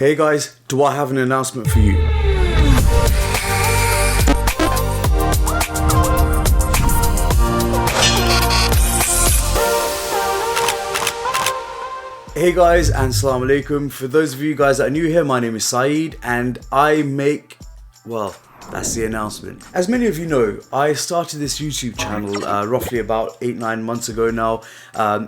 Hey guys, do I have an announcement for you? Hey guys, and Assalamu alaikum. For those of you guys that are new here, my name is Syed and I make, well, that's the announcement. As many of you know, I started this YouTube channel roughly about 8-9 months ago now.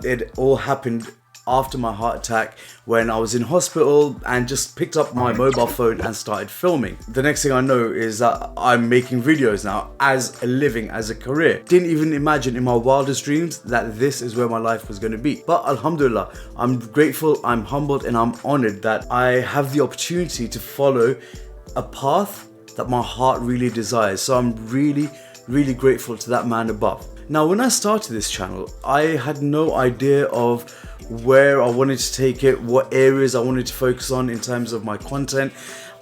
It all happened after my heart attack when I was in hospital and just picked up my mobile phone and started filming. The next thing I know is that I'm making videos now as a living, as a career. Didn't even imagine in my wildest dreams that this is where my life was going to be. But Alhamdulillah, I'm grateful, I'm humbled and I'm honored that I have the opportunity to follow a path that my heart really desires. So I'm really grateful to that man above. Now, when I started this channel, I had no idea of where I wanted to take it, what areas I wanted to focus on in terms of my content.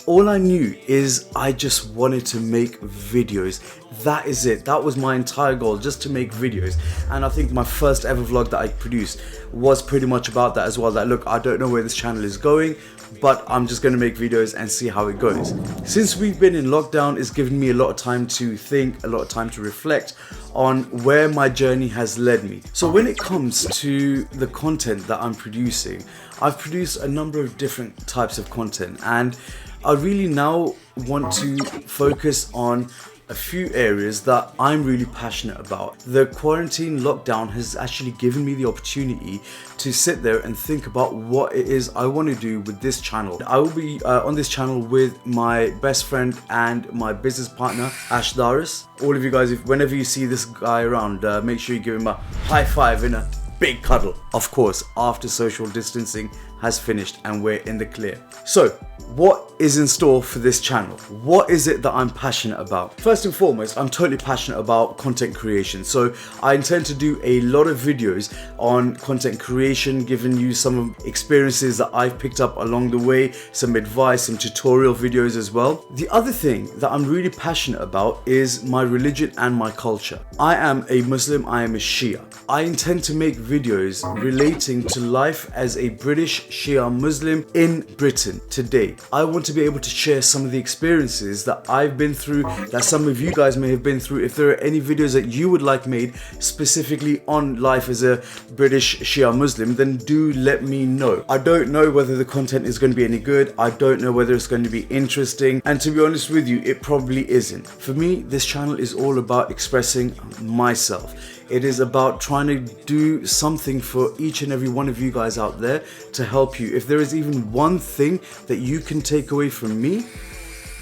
All I knew is I just wanted to make videos. That is it. That was my entire goal, just to make videos. And I think my first ever vlog that I produced was pretty much about that as well. That look, I don't know where this channel is going, but I'm just going to make videos and see how it goes. Since we've been in lockdown, it's given me a lot of time to think, a lot of time to reflect on where my journey has led me. So when it comes to the content that I'm producing, I've produced a number of different types of content, and I really now want to focus on a few areas that I'm really passionate about. The quarantine lockdown has actually given me the opportunity to sit there and think about what it is I want to do with this channel. I will be on this channel with my best friend and my business partner, Ash Daris. All of you guys, whenever you see this guy around, make sure you give him a high five and a big cuddle. Of course, after social distancing has finished and we're in the clear. So, what is in store for this channel? What is it that I'm passionate about? First and foremost, I'm totally passionate about content creation. So I intend to do a lot of videos on content creation, giving you some experiences that I've picked up along the way, some advice, some tutorial videos as well. The other thing that I'm really passionate about is my religion and my culture. I am a Muslim, I am a Shia. I intend to make videos relating to life as a British Shia Muslim in Britain today. I want to be able to share some of the experiences that I've been through, that some of you guys may have been through. If there are any videos that you would like made specifically on life as a British Shia Muslim, then do let me know. I don't know whether the content is going to be any good. I don't know whether it's going to be interesting. And to be honest with you, it probably isn't. For me, this channel is all about expressing myself. It is about trying to do something for each and every one of you guys out there to help you. If there is even one thing that you can take away from me,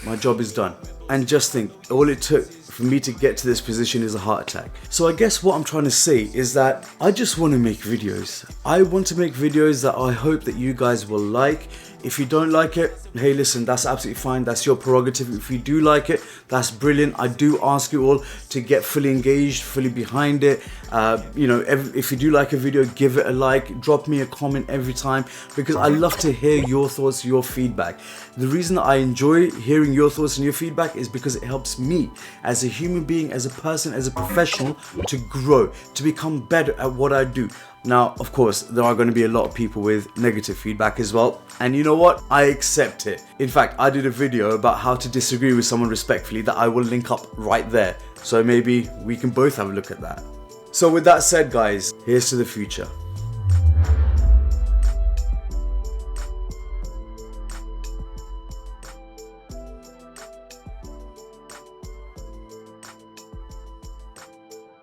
my job is done. And just think, all it took for me to get to this position is a heart attack. So I guess what I'm trying to say is that I just want to make videos. I want to make videos that I hope that you guys will like. If you don't like it, hey listen, that's absolutely fine, that's your prerogative. If you do like it, that's brilliant. I do ask you all to get fully engaged, fully behind it. If you do like a video, give it a like, drop me a comment every time, because I love to hear your thoughts, your feedback. The reason that I enjoy hearing your thoughts and your feedback is because it helps me as a human being, as a person, as a professional to grow, to become better at what I do. Now, of course, there are going to be a lot of people with negative feedback as well. And you know what? I accept it. In fact, I did a video about how to disagree with someone respectfully that I will link up right there. So maybe we can both have a look at that. So with that said, guys, here's to the future.